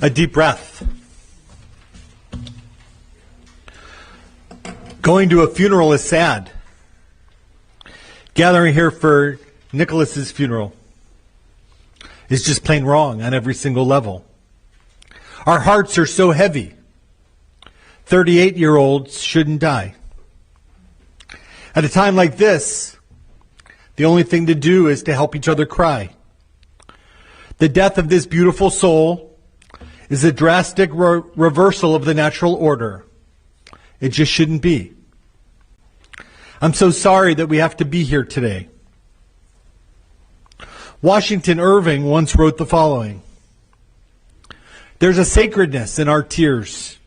A deep breath. Going to a funeral is sad. Gathering here for Nicholas's funeral is just plain wrong on every single level. Our hearts are so heavy. 38-year-olds shouldn't die. At a time like this, the only thing to do is to help each other cry. The death of this beautiful soul is a drastic reversal of the natural order. It just shouldn't be. I'm so sorry that we have to be here today. Washington Irving once wrote the following: "There's a sacredness in our tears.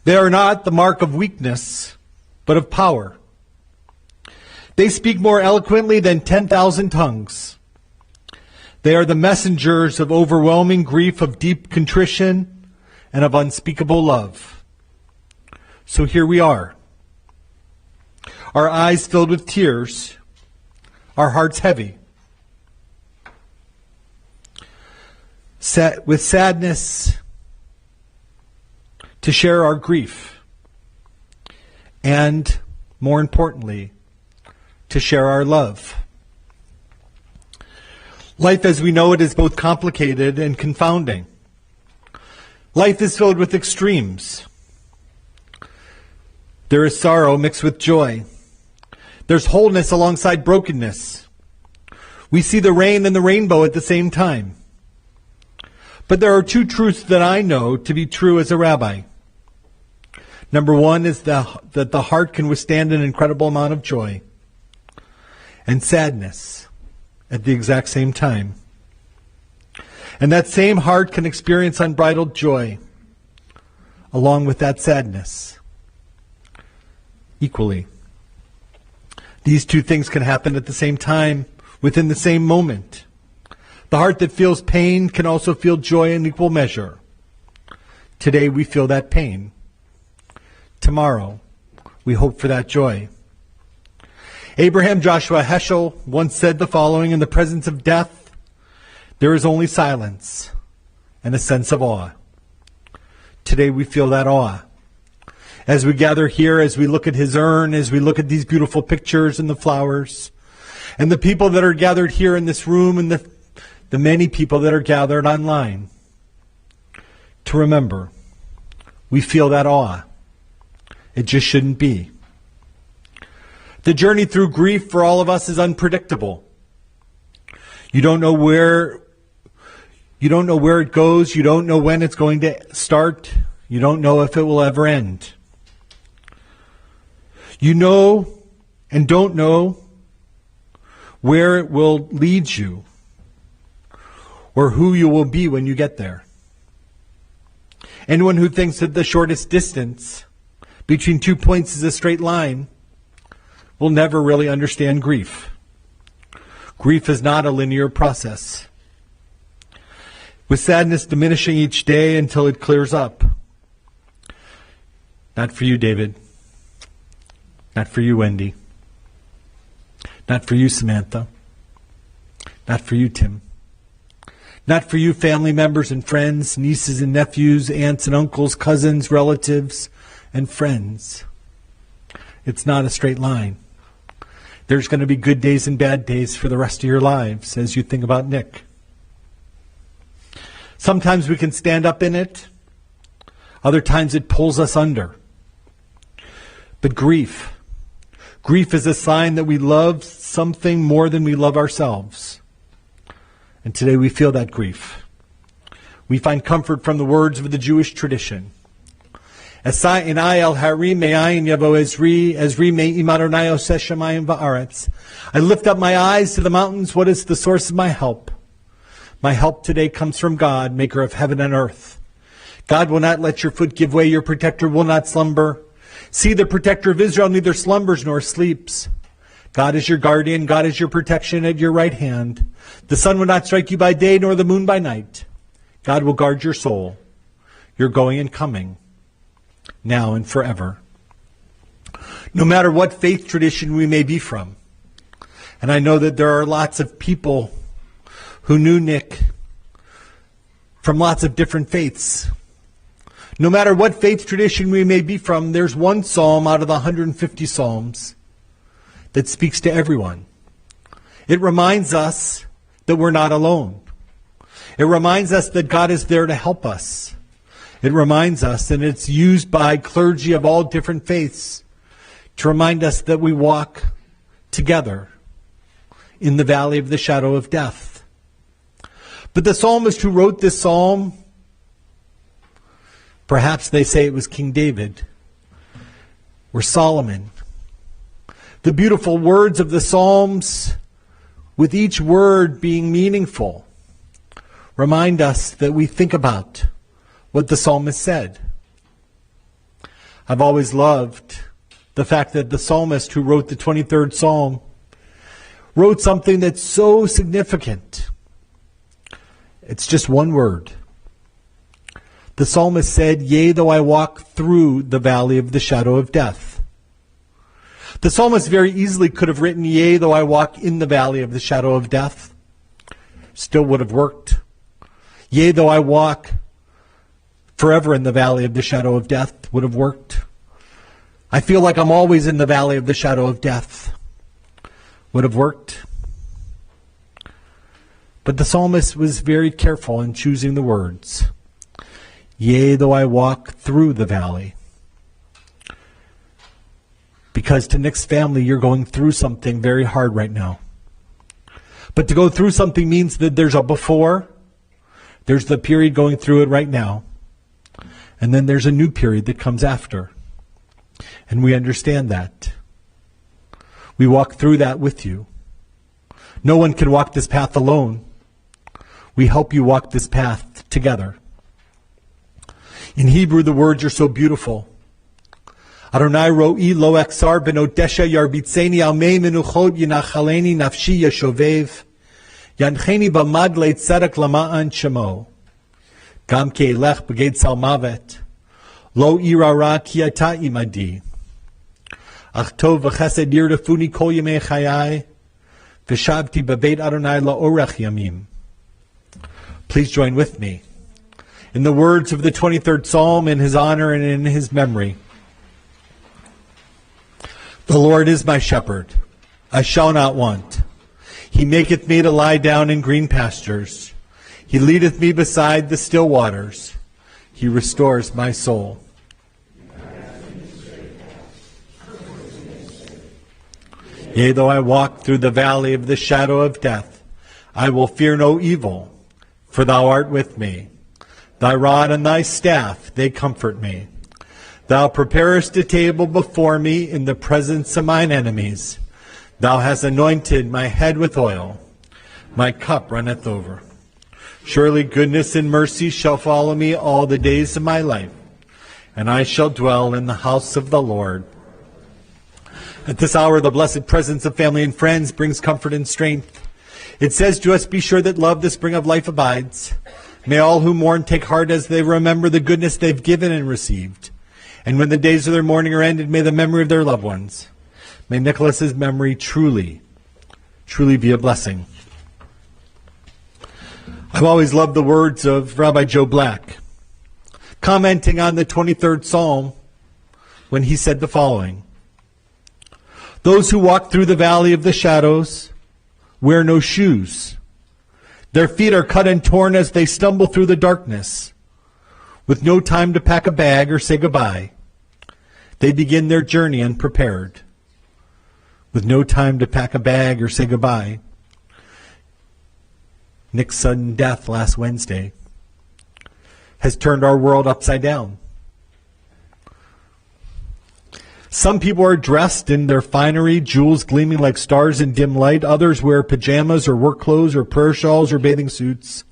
They are not the mark of weakness, but of power. They speak more eloquently than 10,000 tongues. They are the messengers of overwhelming grief, of deep contrition, and of unspeakable love." So here we are. Our eyes filled with tears, our hearts heavy. With sadness to share our grief, and more importantly, to share our love. Life as we know it is both complicated and confounding. Life is filled with extremes. There is sorrow mixed with joy. There's wholeness alongside brokenness. We see the rain and the rainbow at the same time. But there are two truths that I know to be true as a rabbi. Number one is that the heart can withstand an incredible amount of joy and sadness at the exact same time. And that same heart can experience unbridled joy along with that sadness equally. These two things can happen at the same time within the same moment. The heart that feels pain can also feel joy in equal measure. Today we feel that pain. Tomorrow we hope for that joy. Abraham Joshua Heschel once said the following: "In the presence of death, there is only silence and a sense of awe." Today we feel that awe. As we gather here, as we look at his urn, as we look at these beautiful pictures and the flowers, and the people that are gathered here in this room, and the many people that are gathered online, to remember, we feel that awe. It just shouldn't be. The journey through grief for all of us is unpredictable. You don't know where it goes. You don't know when it's going to start. You don't know if it will ever end. You know and don't know where it will lead you or who you will be when you get there. Anyone who thinks that the shortest distance between 2 points is a straight line will never really understand grief. Grief is not a linear process, with sadness diminishing each day until it clears up. Not for you, David. Not for you, Wendy. Not for you, Samantha. Not for you, Tim. Not for you, family members and friends, nieces and nephews, aunts and uncles, cousins, relatives, and friends. It's not a straight line. There's going to be good days and bad days for the rest of your lives as you think about Nick. Sometimes we can stand up in it. Other times it pulls us under. But grief is a sign that we love something more than we love ourselves. And today we feel that grief. We find comfort from the words of the Jewish tradition. I lift up my eyes to the mountains. What is the source of my help? My help today comes from God, maker of heaven and earth. God will not let your foot give way. Your protector will not slumber. See, the protector of Israel neither slumbers nor sleeps. God is your guardian. God is your protection at your right hand. The sun will not strike you by day, nor the moon by night. God will guard your soul, your going and coming, now and forever. No matter what faith tradition we may be from, and I know that there are lots of people who knew Nick from lots of different faiths. No matter what faith tradition we may be from, there's one psalm out of the 150 psalms that speaks to everyone. It reminds us that we're not alone. It reminds us that God is there to help us. It reminds us, and it's used by clergy of all different faiths, to remind us that we walk together in the valley of the shadow of death. But the psalmist who wrote this psalm, perhaps they say it was King David or Solomon. The beautiful words of the Psalms, with each word being meaningful, remind us that we think about what the psalmist said. I've always loved the fact that the psalmist who wrote the 23rd Psalm wrote something that's so significant. It's just one word. The psalmist said, "Yea, though I walk through the valley of the shadow of death." The psalmist very easily could have written, "Yea, though I walk in the valley of the shadow of death." Still would have worked. "Yea, though I walk forever in the valley of the shadow of death," would have worked. "I feel like I'm always in the valley of the shadow of death," would have worked. But the psalmist was very careful in choosing the words. "Yea, though I walk through the valley." Because to Nick's family, you're going through something very hard right now. But to go through something means that there's a before, there's the period going through it right now, and then there's a new period that comes after. And we understand that. We walk through that with you. No one can walk this path alone. We help you walk this path together. In Hebrew, the words are so beautiful. Adonai ro'i lo eksar benodesha yarbitzeni al mei menuchot yinachaleni nafshi yashovev yancheni b'mad leitzedek lama'an shemo gam ke'elech b'geit salmavet lo irara ki ata imadi ach tov v'chesed yirafuni kol yemei chayai v'shavti b'beit Adonai la'orech yamim. Please join with me in the words of the 23rd Psalm in his honor and in his memory. The Lord is my shepherd, I shall not want. He maketh me to lie down in green pastures. He leadeth me beside the still waters. He restores my soul. Yea, though I walk through the valley of the shadow of death, I will fear no evil, for thou art with me. Thy rod and thy staff, they comfort me. Thou preparest a table before me in the presence of mine enemies. Thou hast anointed my head with oil. My cup runneth over. Surely goodness and mercy shall follow me all the days of my life, and I shall dwell in the house of the Lord. At this hour, the blessed presence of family and friends brings comfort and strength. It says to us, "Be sure that love, the spring of life, abides." May all who mourn take heart as they remember the goodness they've given and received. And when the days of their mourning are ended, may the memory of their loved ones, may Nicholas's memory truly be a blessing. I've always loved the words of Rabbi Joe Black, commenting on the 23rd Psalm when he said the following: "Those who walk through the valley of the shadows wear no shoes. Their feet are cut and torn as they stumble through the darkness. With no time to pack a bag or say goodbye, they begin their journey unprepared." With no time to pack a bag or say goodbye. Nick's sudden death last Wednesday has turned our world upside down. Some people are dressed in their finery, jewels gleaming like stars in dim light. Others wear pajamas or work clothes or prayer shawls or bathing suits.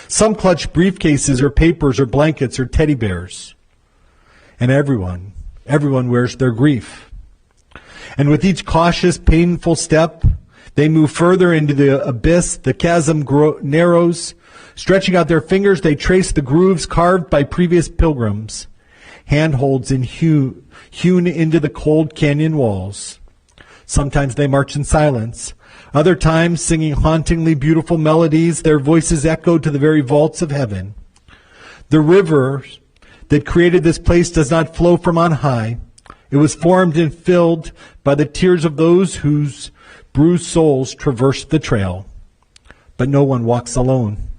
Some clutch briefcases or papers or blankets or teddy bears. And everyone wears their grief. And with each cautious, painful step, they move further into the abyss. The chasm narrows. Stretching out their fingers, they trace the grooves carved by previous pilgrims. Handholds hewn into the cold canyon walls. Sometimes they march in silence. Other times, singing hauntingly beautiful melodies, their voices echo to the very vaults of heaven. The river that created this place does not flow from on high. It was formed and filled by the tears of those whose bruised souls traversed the trail. But no one walks alone.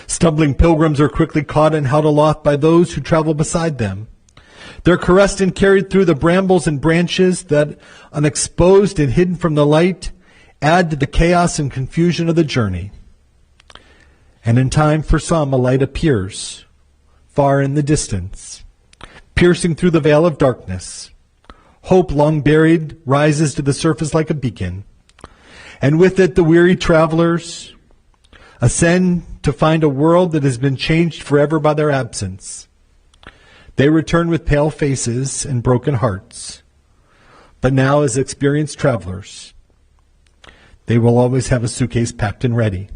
Stumbling pilgrims are quickly caught and held aloft by those who travel beside them. They're caressed and carried through the brambles and branches that, unexposed and hidden from the light, add to the chaos and confusion of the journey. And in time, for some, a light appears, far in the distance, piercing through the veil of darkness. Hope, long buried, rises to the surface like a beacon. And with it, the weary travelers ascend to find a world that has been changed forever by their absence. They return with pale faces and broken hearts. But now, as experienced travelers, they will always have a suitcase packed and ready.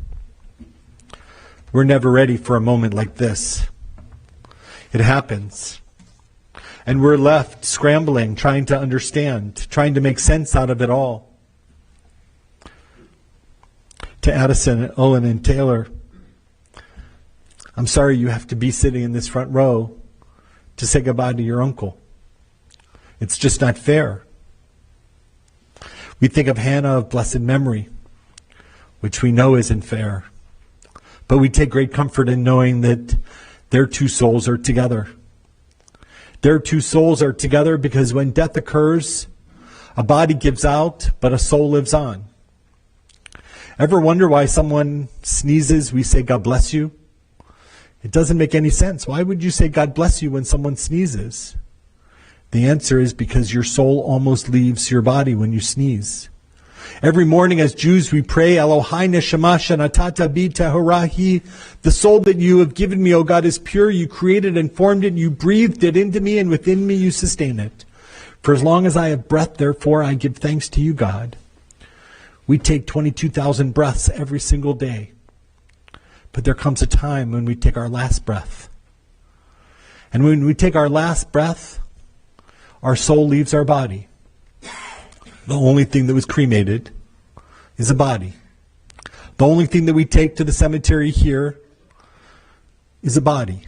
We're never ready for a moment like this. It happens. And we're left scrambling, trying to understand, trying to make sense out of it all. To Addison, Owen, and Taylor, I'm sorry you have to be sitting in this front row to say goodbye to your uncle. It's just not fair. We think of Hannah of blessed memory, which we know isn't fair. But we take great comfort in knowing that their two souls are together. Their two souls are together because when death occurs, a body gives out, but a soul lives on. Ever wonder why someone sneezes, we say, God bless you? It doesn't make any sense. Why would you say God bless you when someone sneezes? The answer is because your soul almost leaves your body when you sneeze. Every morning as Jews we pray, Elohai neshama shanatata bi tahurahi. The soul that you have given me, O God, is pure. You created and formed it. You breathed it into me, and within me you sustain it. For as long as I have breath, therefore I give thanks to you, God. We take 22,000 breaths every single day. But there comes a time when we take our last breath. And when we take our last breath, our soul leaves our body. The only thing that was cremated is a body. The only thing that we take to the cemetery here is a body.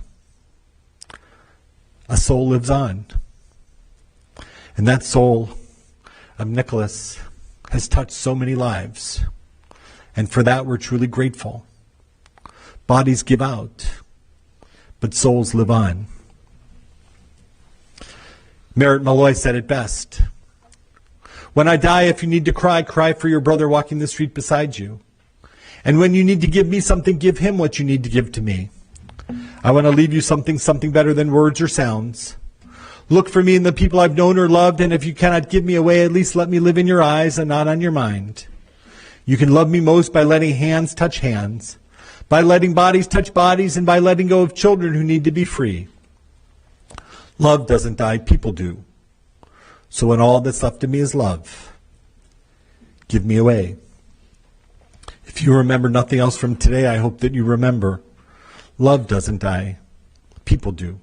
A soul lives on. And that soul of Nicholas has touched so many lives. And for that we're truly grateful. Bodies give out, but souls live on. Merritt Malloy said it best. When I die, if you need to cry, cry for your brother walking the street beside you. And when you need to give me something, give him what you need to give to me. I want to leave you something better than words or sounds. Look for me in the people I've known or loved, and if you cannot give me away, at least let me live in your eyes and not on your mind. You can love me most by letting hands touch hands, by letting bodies touch bodies, and by letting go of children who need to be free. Love doesn't die, people do. So when all that's left of me is love, give me away. If you remember nothing else from today, I hope that you remember, love doesn't die, people do.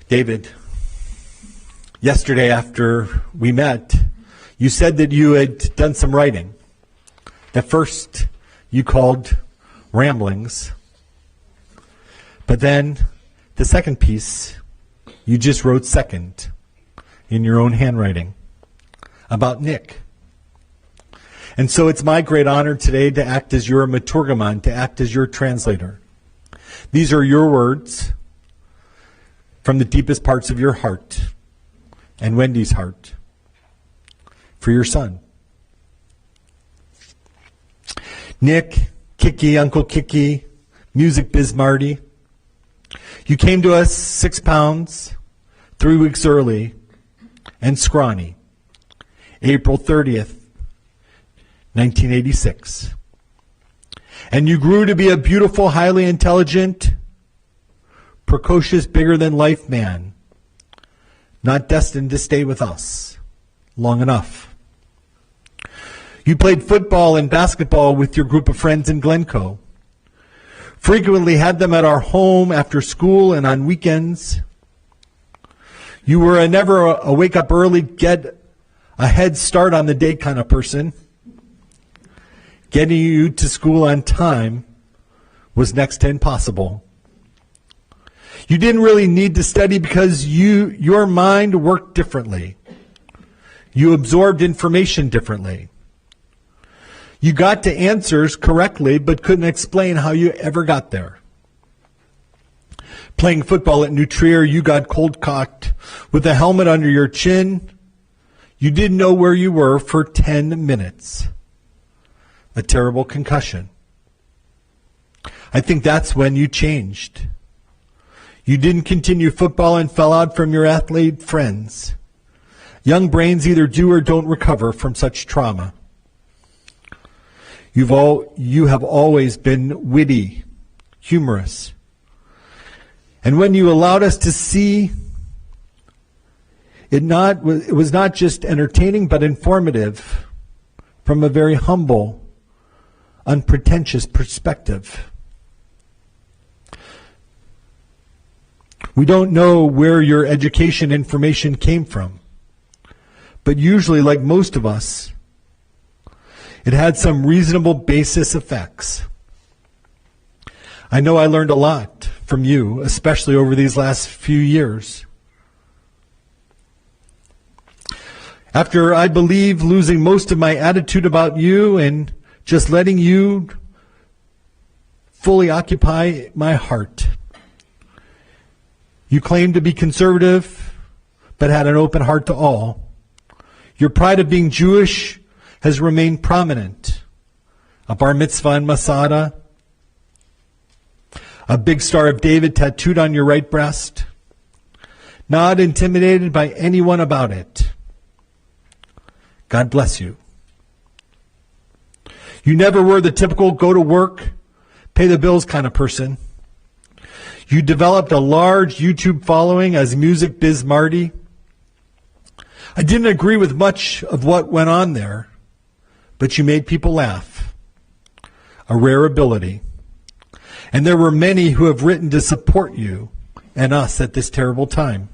David, yesterday after we met, you said that you had done some writing. That first you called ramblings, but then the second piece you just wrote second in your own handwriting about Nick. And so it's my great honor today to act as your maturgamon, to act as your translator. These are your words from the deepest parts of your heart and Wendy's heart for your son. Nick, Kiki, Uncle Kiki, music Biz Marty. You came to us 6 pounds, 3 weeks early, and scrawny. April 30th, 1986. And you grew to be a beautiful, highly intelligent, precocious, bigger-than-life man, not destined to stay with us long enough. You played football and basketball with your group of friends in Glencoe. Frequently had them at our home after school and on weekends. You were a never a wake up early, get a head start on the day kind of person. Getting you to school on time was next to impossible. You didn't really need to study because your mind worked differently. You absorbed information differently. You got to answers correctly, but couldn't explain how you ever got there. Playing football at New Trier, you got cold-cocked with a helmet under your chin. You didn't know where you were for 10 minutes. A terrible concussion. I think that's when you changed. You didn't continue football and fell out from your athlete friends. Young brains either do or don't recover from such trauma. You have always been witty, humorous. And when you allowed us to see, it was not just entertaining but informative from a very humble, unpretentious perspective. We don't know where your education information came from, but usually, like most of us, it had some reasonable basis effects. I know I learned a lot from you, especially over these last few years. After, I believe, losing most of my attitude about you and just letting you fully occupy my heart. You claimed to be conservative, but had an open heart to all. Your pride of being Jewish has remained prominent. A bar mitzvah in Masada, a big Star of David tattooed on your right breast, not intimidated by anyone about it. God bless you. You never were the typical go to work, pay the bills kind of person. You developed a large YouTube following as Music Biz Marty. I didn't agree with much of what went on there, but you made people laugh. A rare ability. And there were many who have written to support you and us at this terrible time.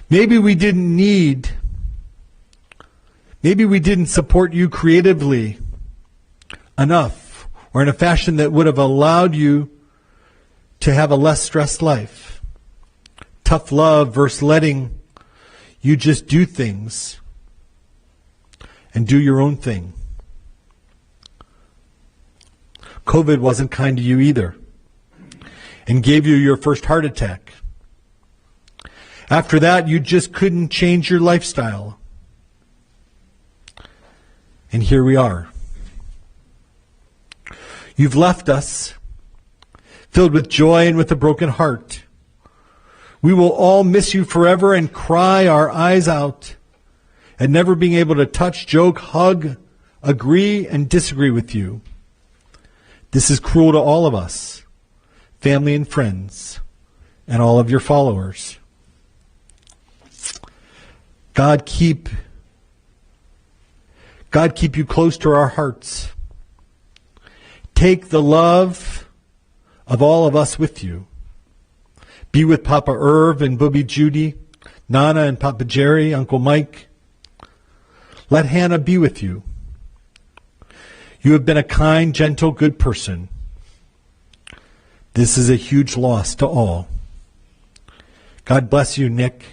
Maybe we didn't support you creatively enough or in a fashion that would have allowed you to have a less stressed life. Tough love versus letting you just do things and do your own thing. COVID wasn't kind to you either and gave you your first heart attack. After that, you just couldn't change your lifestyle. And here we are. You've left us filled with joy and with a broken heart. We will all miss you forever and cry our eyes out at never being able to touch, joke, hug, agree, and disagree with you. This is cruel to all of us, family and friends, and all of your followers. God keep you close to our hearts. Take the love of all of us with you. Be with Papa Irv and Booby Judy, Nana and Papa Jerry, Uncle Mike. Let Hannah be with you. You have been a kind, gentle, good person. This is a huge loss to all. God bless you, Nick,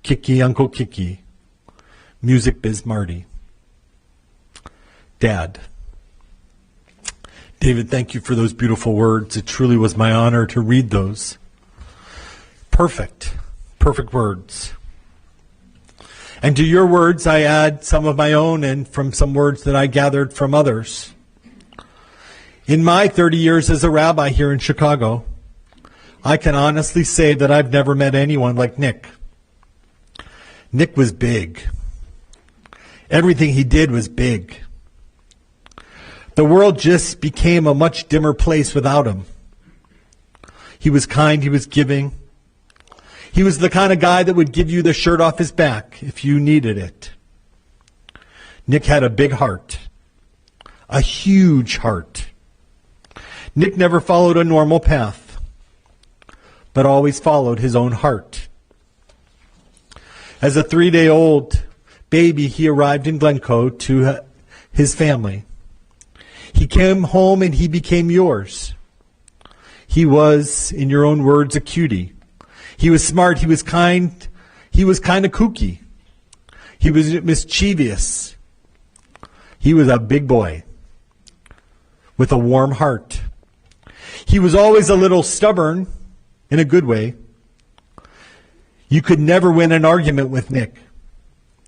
Kiki, Uncle Kiki, Music Biz Marty. Dad. David, thank you for those beautiful words. It truly was my honor to read those. Perfect words. And to your words, I add some of my own and from some words that I gathered from others. In my 30 years as a rabbi here in Chicago, I can honestly say that I've never met anyone like Nick. Nick was big. Everything he did was big. The world just became a much dimmer place without him. He was kind, he was giving. He was the kind of guy that would give you the shirt off his back if you needed it. Nick had a big heart, a huge heart. Nick never followed a normal path, but always followed his own heart. As a 3-day-old baby, he arrived in Glencoe to his family. He came home and he became yours. He was, in your own words, a cutie. He was smart. He was kind. He was kind of kooky. He was mischievous. He was a big boy with a warm heart. He was always a little stubborn in a good way. You could never win an argument with Nick.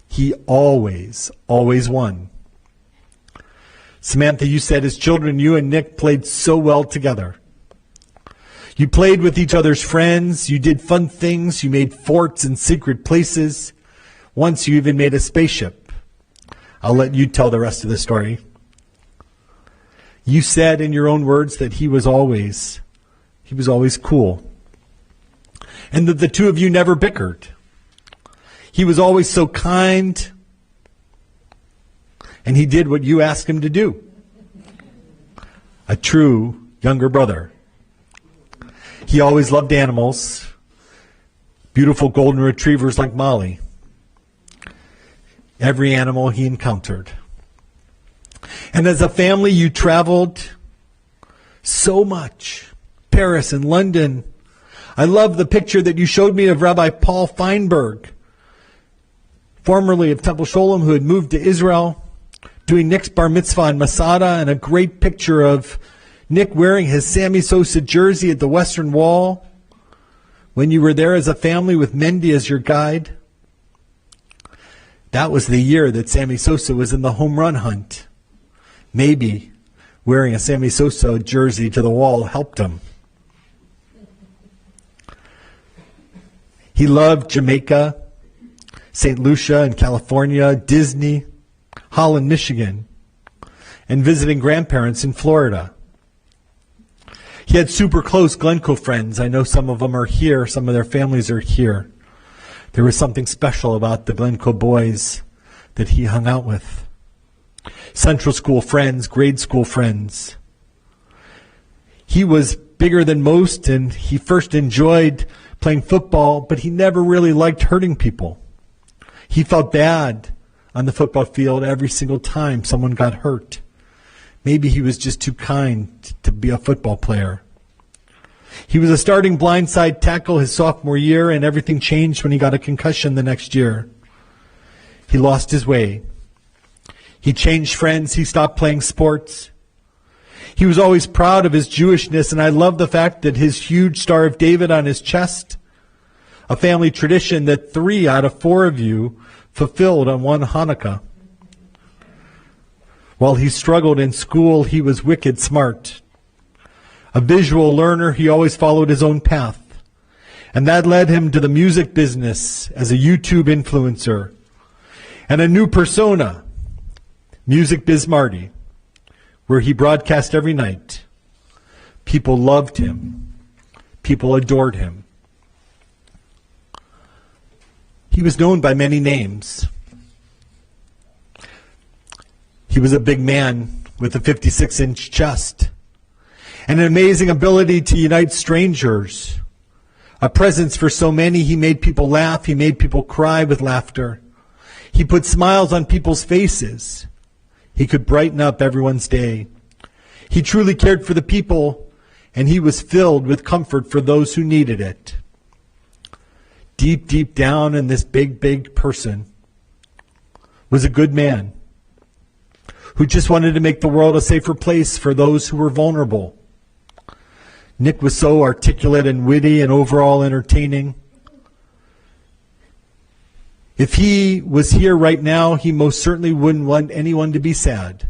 He always won. Samantha, you said as children, you and Nick played so well together. You played with each other's friends. You did fun things. You made forts in secret places. Once you even made a spaceship. I'll let you tell the rest of the story. You said in your own words that he was always cool. And that the two of you never bickered. He was always so kind. And he did what you asked him to do. A true younger brother. He always loved animals. Beautiful golden retrievers like Molly. Every animal he encountered. And as a family, you traveled so much. Paris and London. I love the picture that you showed me of Rabbi Paul Feinberg, formerly of Temple Sholem, who had moved to Israel, doing Nick's bar mitzvah in Masada, and a great picture of Nick wearing his Sammy Sosa jersey at the Western Wall when you were there as a family with Mendy as your guide. That was the year that Sammy Sosa was in the home run hunt. Maybe wearing a Sammy Sosa jersey to the wall helped him. He loved Jamaica, St. Lucia in California, Disney, Holland, Michigan, and visiting grandparents in Florida. He had super close Glencoe friends. I know some of them are here. Some of their families are here. There was something special about the Glencoe boys that he hung out with. Central school friends, grade school friends. He was bigger than most, and he first enjoyed playing football, but he never really liked hurting people. He felt bad on the football field every single time someone got hurt. Maybe he was just too kind to be a football player. He was a starting blindside tackle his sophomore year, and everything changed when he got a concussion the next year. He lost his way. He changed friends. He stopped playing sports. He was always proud of his Jewishness, and I love the fact that his huge Star of David on his chest, a family tradition that 3 out of 4 of you fulfilled on one Hanukkah. While he struggled in school, he was wicked smart. A visual learner, he always followed his own path. And that led him to the music business as a YouTube influencer. And a new persona, Music Biz Marty, where he broadcast every night. People loved him. People adored him. He was known by many names. He was a big man with a 56-inch chest, and an amazing ability to unite strangers. A presence for so many. He made people laugh. He made people cry with laughter. He put smiles on people's faces. He could brighten up everyone's day. He truly cared for the people, and he was filled with comfort for those who needed it. Deep, deep down in this big, big person was a good man who just wanted to make the world a safer place for those who were vulnerable. Nick was so articulate and witty and overall entertaining. If he was here right now, he most certainly wouldn't want anyone to be sad.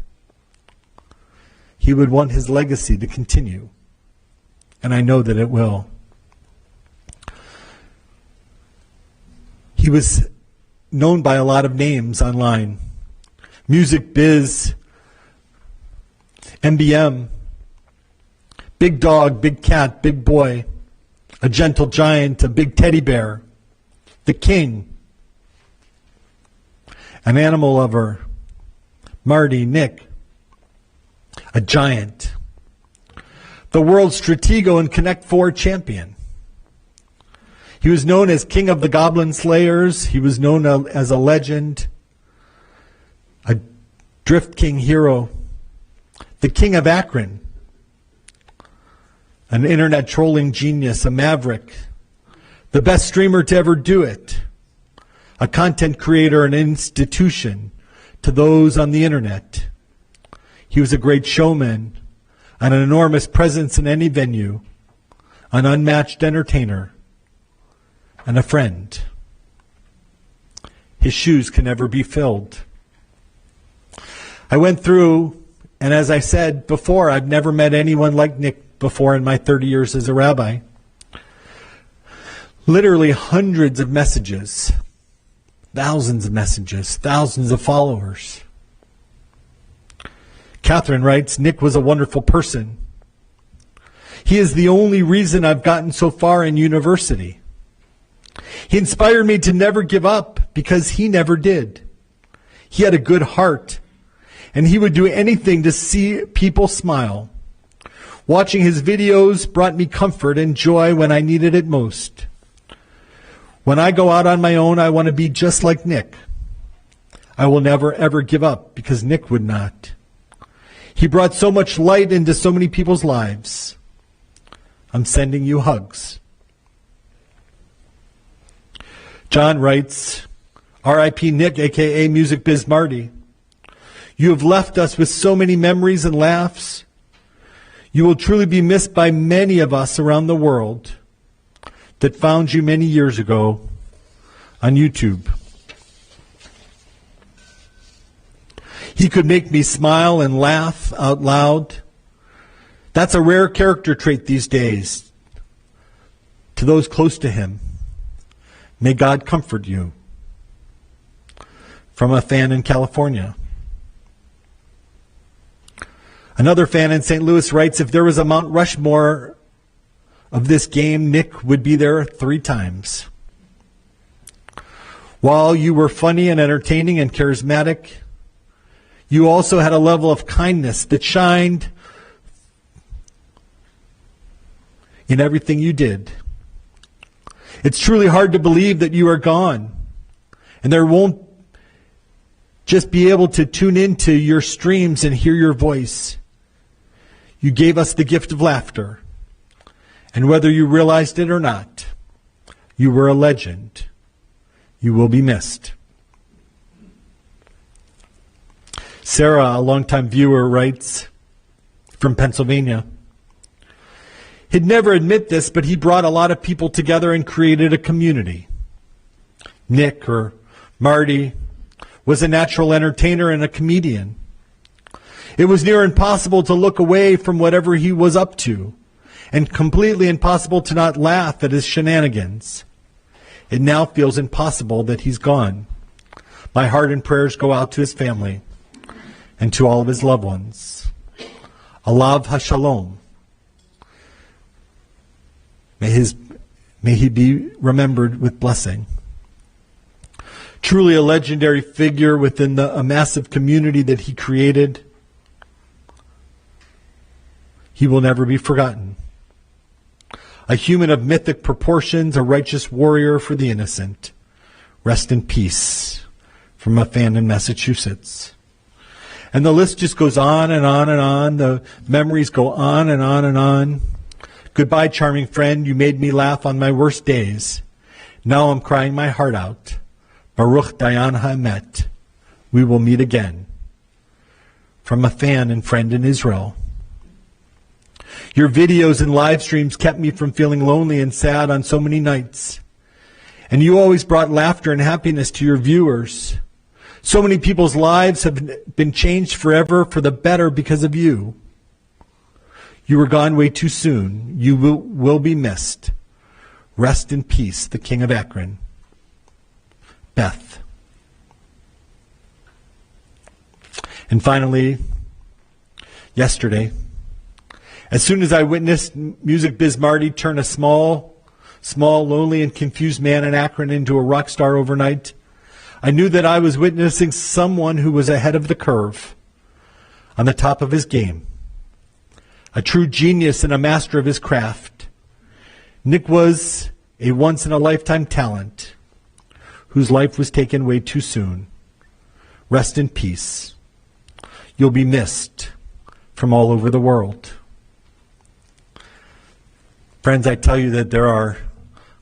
He would want his legacy to continue. And I know that it will. He was known by a lot of names online. Music Biz, MBM, Big Dog, Big Cat, Big Boy, a gentle giant, a big teddy bear, the king, an animal lover, Marty, Nick, a giant, the world's Stratego and Connect 4 champion. He was known as King of the Goblin Slayers. He was known as a legend, a Drift King hero, the King of Akron, an internet trolling genius, a maverick, the best streamer to ever do it, a content creator, an institution to those on the internet. He was a great showman, an enormous presence in any venue, an unmatched entertainer, and a friend. His shoes can never be filled. I went through, and as I said before, I've never met anyone like Nick before in my 30 years as a rabbi. Literally hundreds of messages, thousands of followers. Catherine writes, Nick was a wonderful person. He is the only reason I've gotten so far in university. He inspired me to never give up because he never did. He had a good heart, and he would do anything to see people smile. Watching his videos brought me comfort and joy when I needed it most. When I go out on my own, I want to be just like Nick. I will never, ever give up because Nick would not. He brought so much light into so many people's lives. I'm sending you hugs. John writes, R.I.P. Nick, a.k.a. Music Biz Marty. You have left us with so many memories and laughs. You will truly be missed by many of us around the world that found you many years ago on YouTube. He could make me smile and laugh out loud. That's a rare character trait these days. To those close to him, may God comfort you. From a fan in California. Another fan in St. Louis writes, if there was a Mount Rushmore of this game, Nick would be there 3 times. While you were funny and entertaining and charismatic, you also had a level of kindness that shined in everything you did. It's truly hard to believe that you are gone, and there won't just be able to tune into your streams and hear your voice. You gave us the gift of laughter. And whether you realized it or not, you were a legend. You will be missed. Sarah, a longtime viewer, writes from Pennsylvania. He'd never admit this, but he brought a lot of people together and created a community. Nick, or Marty, was a natural entertainer and a comedian. It was near impossible to look away from whatever he was up to, and completely impossible to not laugh at his shenanigans. It now feels impossible that he's gone. My heart and prayers go out to his family and to all of his loved ones. Alav HaShalom. May he be remembered with blessing. Truly a legendary figure within a massive community that he created. He will never be forgotten. A human of mythic proportions, a righteous warrior for the innocent. Rest in peace. From a fan in Massachusetts. And the list just goes on and on and on. The memories go on and on and on. Goodbye, charming friend. You made me laugh on my worst days. Now I'm crying my heart out. Baruch Dayan Ha'emet. We will meet again. From a fan and friend in Israel. Your videos and live streams kept me from feeling lonely and sad on so many nights. And you always brought laughter and happiness to your viewers. So many people's lives have been changed forever for the better because of you. You were gone way too soon. You will be missed. Rest in peace, the King of Akron. Beth. And finally, yesterday, as soon as I witnessed Music Biz Marty turn a small, lonely, and confused man in Akron into a rock star overnight, I knew that I was witnessing someone who was ahead of the curve, on the top of his game. A true genius and a master of his craft. Nick was a once-in-a-lifetime talent whose life was taken way too soon. Rest in peace. You'll be missed. from all over the world. Friends, I tell you that there are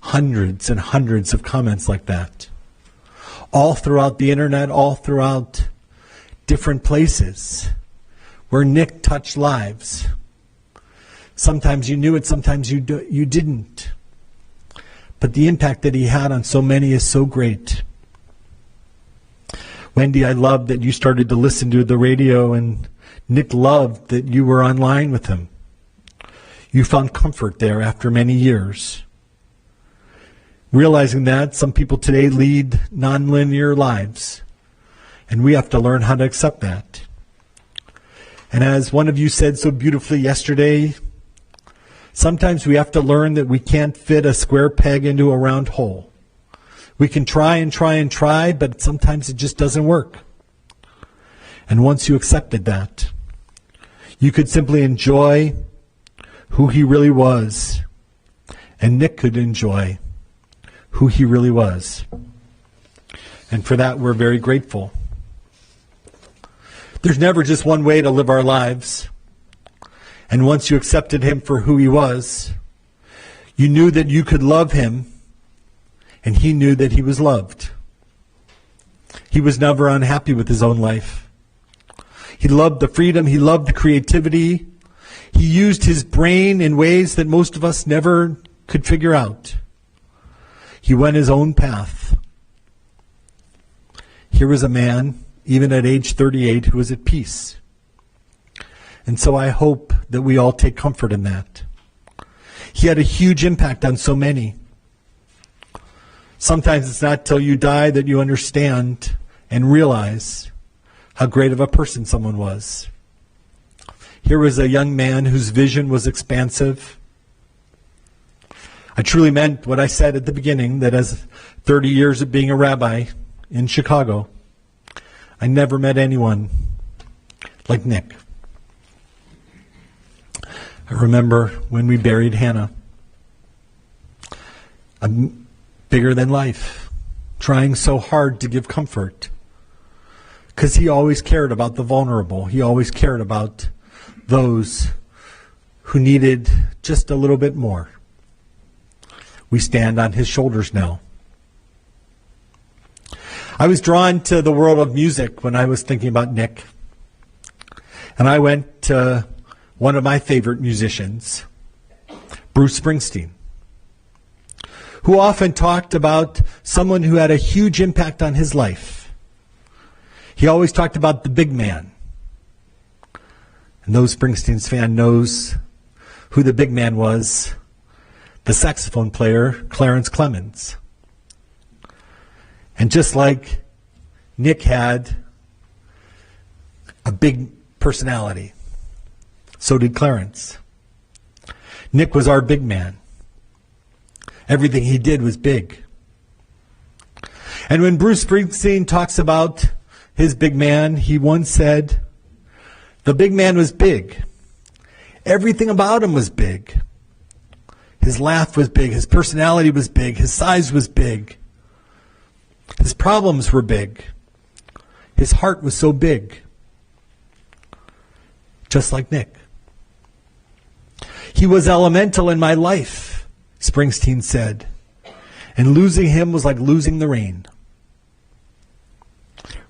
hundreds and hundreds of comments like that, all throughout the internet, all throughout different places where Nick touched lives. Sometimes you knew it, sometimes you didn't. But the impact that he had on so many is so great. Wendy, I love that you started to listen to the radio, and Nick loved that you were online with him. You found comfort there after many years. Realizing that some people today lead nonlinear lives, and we have to learn how to accept that. And as one of you said so beautifully yesterday, sometimes we have to learn that we can't fit a square peg into a round hole. We can try and try and try, but sometimes it just doesn't work. And once you accepted that, you could simply enjoy who he really was, and Nick could enjoy who he really was. And for that, we're very grateful. There's never just one way to live our lives. And once you accepted him for who he was, you knew that you could love him, and he knew that he was loved. He was never unhappy with his own life. He loved the freedom. He loved the creativity. He used his brain in ways that most of us never could figure out. He went his own path. Here was a man, even at age 38, who was at peace. And so I hope that we all take comfort in that. He had a huge impact on so many. Sometimes it's not till you die that you understand and realize how great of a person someone was. Here was a young man whose vision was expansive. I truly meant what I said at the beginning, that as 30 years of being a rabbi in Chicago, I never met anyone like Nick. I remember when we buried Hannah, bigger than life, trying so hard to give comfort, because he always cared about the vulnerable. He always cared about those who needed just a little bit more. We stand on his shoulders now. I was drawn to the world of music when I was thinking about Nick. And I went to one of my favorite musicians, Bruce Springsteen, who often talked about someone who had a huge impact on his life. He always talked about the big man. And those Springsteen's fan knows who the big man was, the saxophone player, Clarence Clemons. And just like Nick had a big personality, so did Clarence. Nick was our big man. Everything he did was big. And when Bruce Springsteen talks about his big man, he once said, the big man was big. Everything about him was big. His laugh was big. His personality was big. His size was big. His problems were big. His heart was so big. Just like Nick. He was elemental in my life, Springsteen said. And losing him was like losing the rain.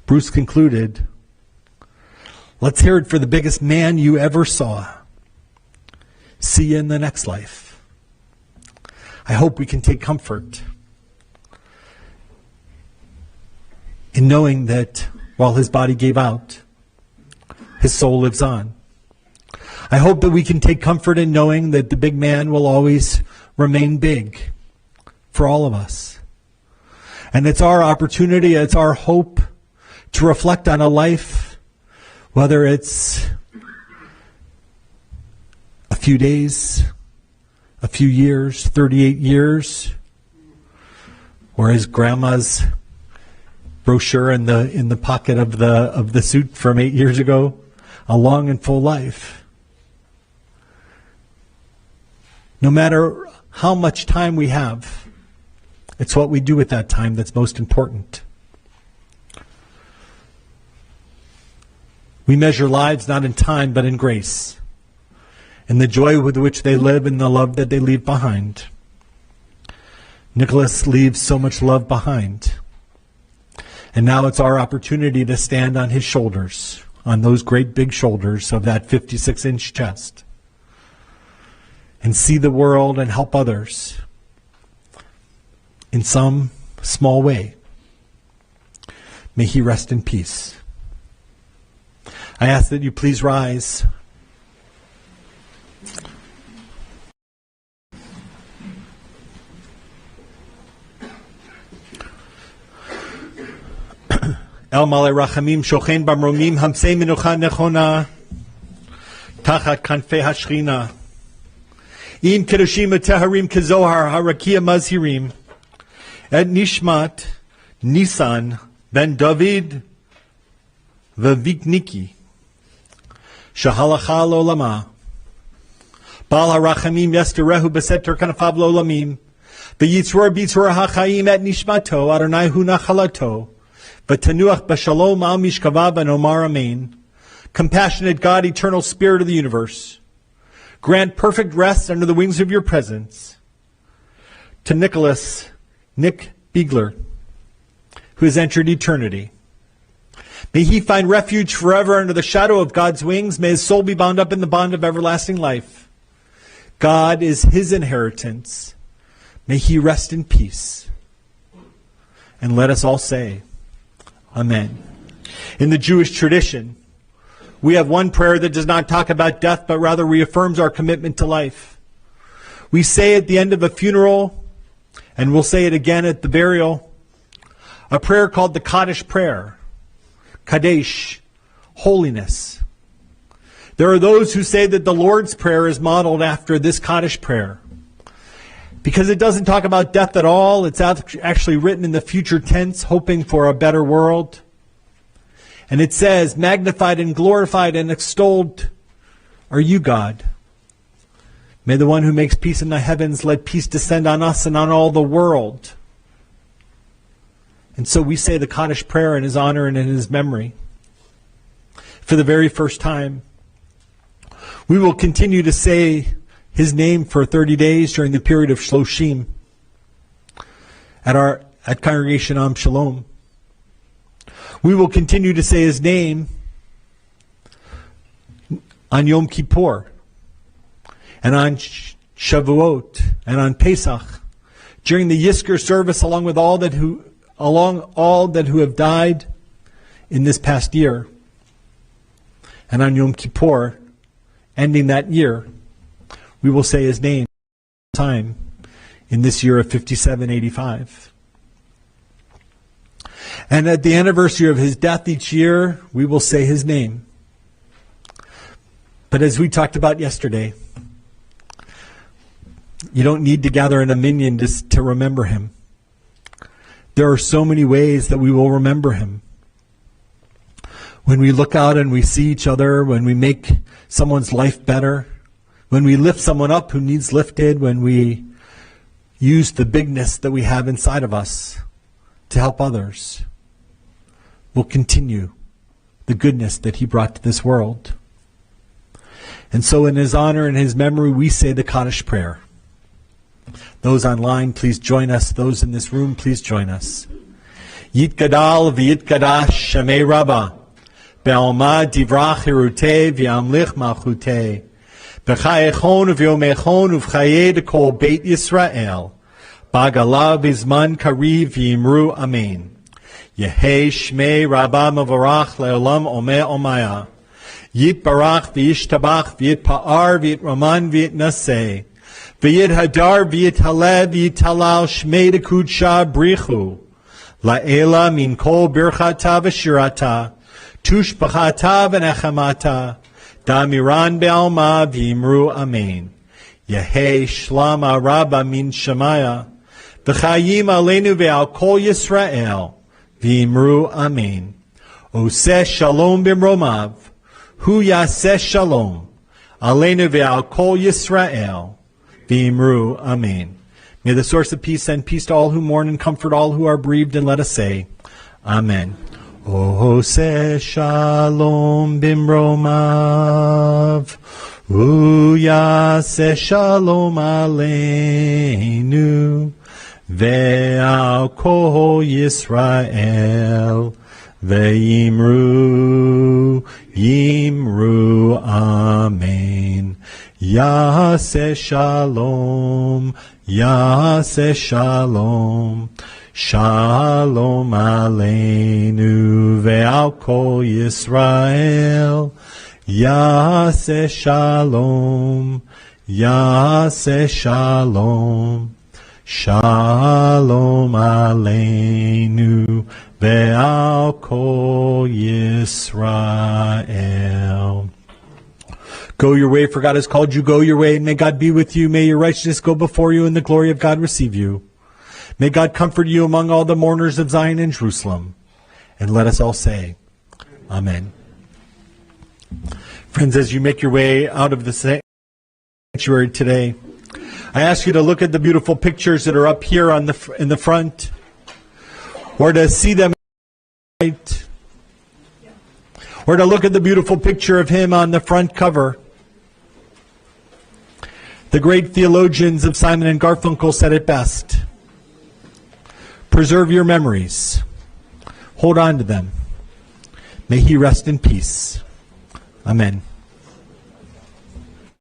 Bruce concluded, let's hear it for the biggest man you ever saw. See you in the next life. I hope we can take comfort in knowing that while his body gave out, his soul lives on. I hope that we can take comfort in knowing that the big man will always remain big for all of us. And it's our opportunity, it's our hope to reflect on a life, whether it's a few days, a few years, 38 years, or his grandma's brochure in the pocket of the suit from 8 years ago, a long and full life. No matter how much time we have, it's what we do with that time that's most important. We measure lives not in time but in grace, in the joy with which they live and the love that they leave behind. Nicholas leaves so much love behind. And now it's our opportunity to stand on his shoulders, on those great big shoulders of that 56-inch chest, and see the world and help others in some small way. May he rest in peace. I ask that you please rise. El Malay Rachamim Shochen Bamromim Hamsei Menucha Nechona Tachat Kanfei Hashchina Im Kedoshim Teharim Kezohar Harakia Mazhirim Et Nishmat Nisan Ben David V'Vikniki Shahalacha Lolama Bal HaRachamim Yesterehu Beseter Kanafav Lolamim V'Yitzror B'Yitzror HaChaim Et Nishmato Adonai Hu Nachalato V'Tanuach B'Shalom Al Mishkavav and Omar Amen. Compassionate God, eternal Spirit of the universe, grant perfect rest under the wings of your presence to Nick Beigler, who has entered eternity. May he find refuge forever under the shadow of God's wings. May his soul be bound up in the bond of everlasting life. God is his inheritance. May he rest in peace. And let us all say, Amen. In the Jewish tradition, we have one prayer that does not talk about death, but rather reaffirms our commitment to life. We say at the end of a funeral, and we'll say it again at the burial, a prayer called the Kaddish prayer. Kadesh, holiness. There are those who say that the Lord's Prayer is modeled after this Kaddish prayer, because it doesn't talk about death at all. It's actually written in the future tense, hoping for a better world. And it says, magnified and glorified and extolled are you, God. May the one who makes peace in the heavens let peace descend on us and on all the world. And so we say the Kaddish prayer in his honor and in his memory. For the very first time, we will continue to say his name for 30 days during the period of Shloshim at Congregation Am Shalom. We will continue to say his name on Yom Kippur and on Shavuot and on Pesach during the Yizkor service, along all that who have died in this past year, and on Yom Kippur, ending that year, we will say his name time in this year of 5785. And at the anniversary of his death each year, we will say his name. But as we talked about yesterday, you don't need to gather in a minyan to remember him. There are so many ways that we will remember him. When we look out and we see each other, when we make someone's life better, when we lift someone up who needs lifted, when we use the bigness that we have inside of us to help others, we'll continue the goodness that he brought to this world. And so in his honor and his memory, we say the Kaddish prayer. Those online, please join us. Those in this room, please join us. Yitgadal v'yitgadash shemei Rabbah, be'alma divrach hirutei v'yamlich malchutei, b'chayechon v'yomechon uv'chayei kol Beit Yisrael, b'agala v'zman kariv v'yimru amen. Yehei shmei Rabbah mavarach le'olam omeh omaya. Yitbarach v'yishtabach v'yitpa'ar v'yitraman v'yitnaseh. V'yit hadar v'yit haleh v'yitalal shmei dekudsha brichu. La'ela min kol birchata v'shirata. Tush b'chata v'nechamata. Damiran be'alma v'yimru amen. Yehei shlama rabba min shemaya. V'chayim aleinu ve'al kol Yisrael. V'yimru amen. Oseh shalom b'mromav. Hu yaseh shalom. Aleinu ve'al kol Yisrael. V'imru amen. May the source of peace send peace to all who mourn and comfort all who are bereaved, and let us say, Amen. Ose shalom bimromav, uyase shalom aleinu, ve'al kol Yisrael, ve'yimru, yimru, amen. Yase shalom, yase shalom. Shalom aleinu ve'al kol Yisrael. Yaseh shalom, yaseh shalom. Shalom aleinu ve'al kol Yisrael. Go your way, for God has called you. Go your way, and may God be with you. May your righteousness go before you, and the glory of God receive you. May God comfort you among all the mourners of Zion and Jerusalem. And let us all say, Amen. Friends, as you make your way out of the sanctuary today, I ask you to look at the beautiful pictures that are up here in the front, or to see them right, or to look at the beautiful picture of him on the front cover. The great theologians of Simon and Garfunkel said it best. Preserve your memories. Hold on to them. May he rest in peace. Amen.